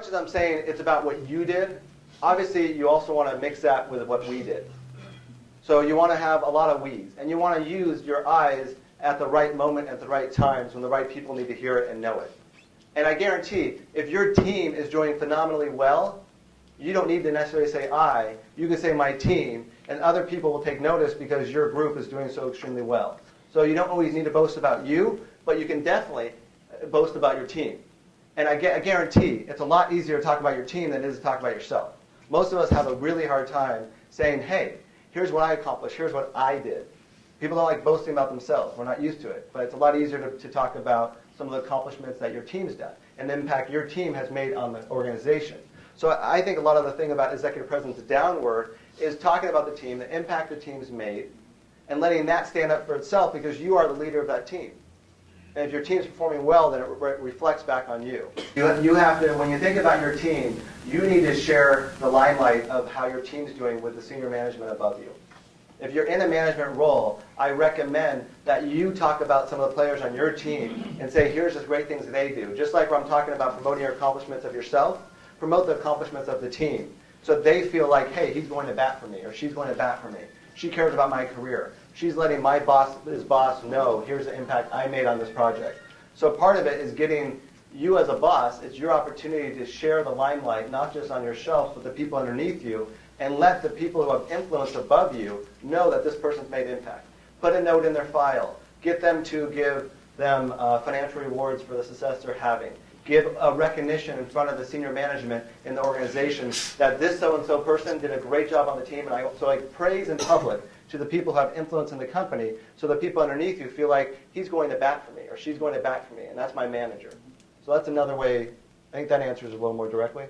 as I'm saying it's about what you did, obviously you also want to mix that with what we did. So you want to have a lot of we's, and you want to use your I's at the right moment, at the right times, when the right people need to hear it and know it. And I guarantee, if your team is doing phenomenally well, you don't need to necessarily say I. You can say my team, and other people will take notice because your group is doing so extremely well. So you don't always need to boast about you, but you can definitely boast about your team. And I guarantee, it's a lot easier to talk about your team than it is to talk about yourself. Most of us have a really hard time saying, hey, here's what I accomplished, here's what I did. People don't like boasting about themselves. We're not used to it. But it's a lot easier to talk about some of the accomplishments that your team's done and the impact your team has made on the organization. So I think a lot of the thing about executive presence downward is talking about the team, the impact the team's made, and letting that stand up for itself because you are the leader of that team. And if your team's performing well, then it reflects back on you. You have to, when you think about your team, you need to share the limelight of how your team's doing with the senior management above you. If you're in a management role, I recommend that you talk about some of the players on your team and say, here's the great things they do. Just like when I'm talking about promoting your accomplishments of yourself, promote the accomplishments of the team. So they feel like, hey, he's going to bat for me, or she's going to bat for me. She cares about my career. She's letting my boss, his boss, know, here's the impact I made on this project. So part of it is getting you as a boss, it's your opportunity to share the limelight, not just on your shelf, but the people underneath you, and let the people who have influence above you know that this person's made impact. Put a note in their file. Get them to give them financial rewards for the success they're having. Give a recognition in front of the senior management in the organization that this so-and-so person did a great job on the team, and I praise in public to the people who have influence in the company so the people underneath you feel like he's going to bat for me or she's going to bat for me, and that's my manager. So that's another way. I think that answers a little more directly.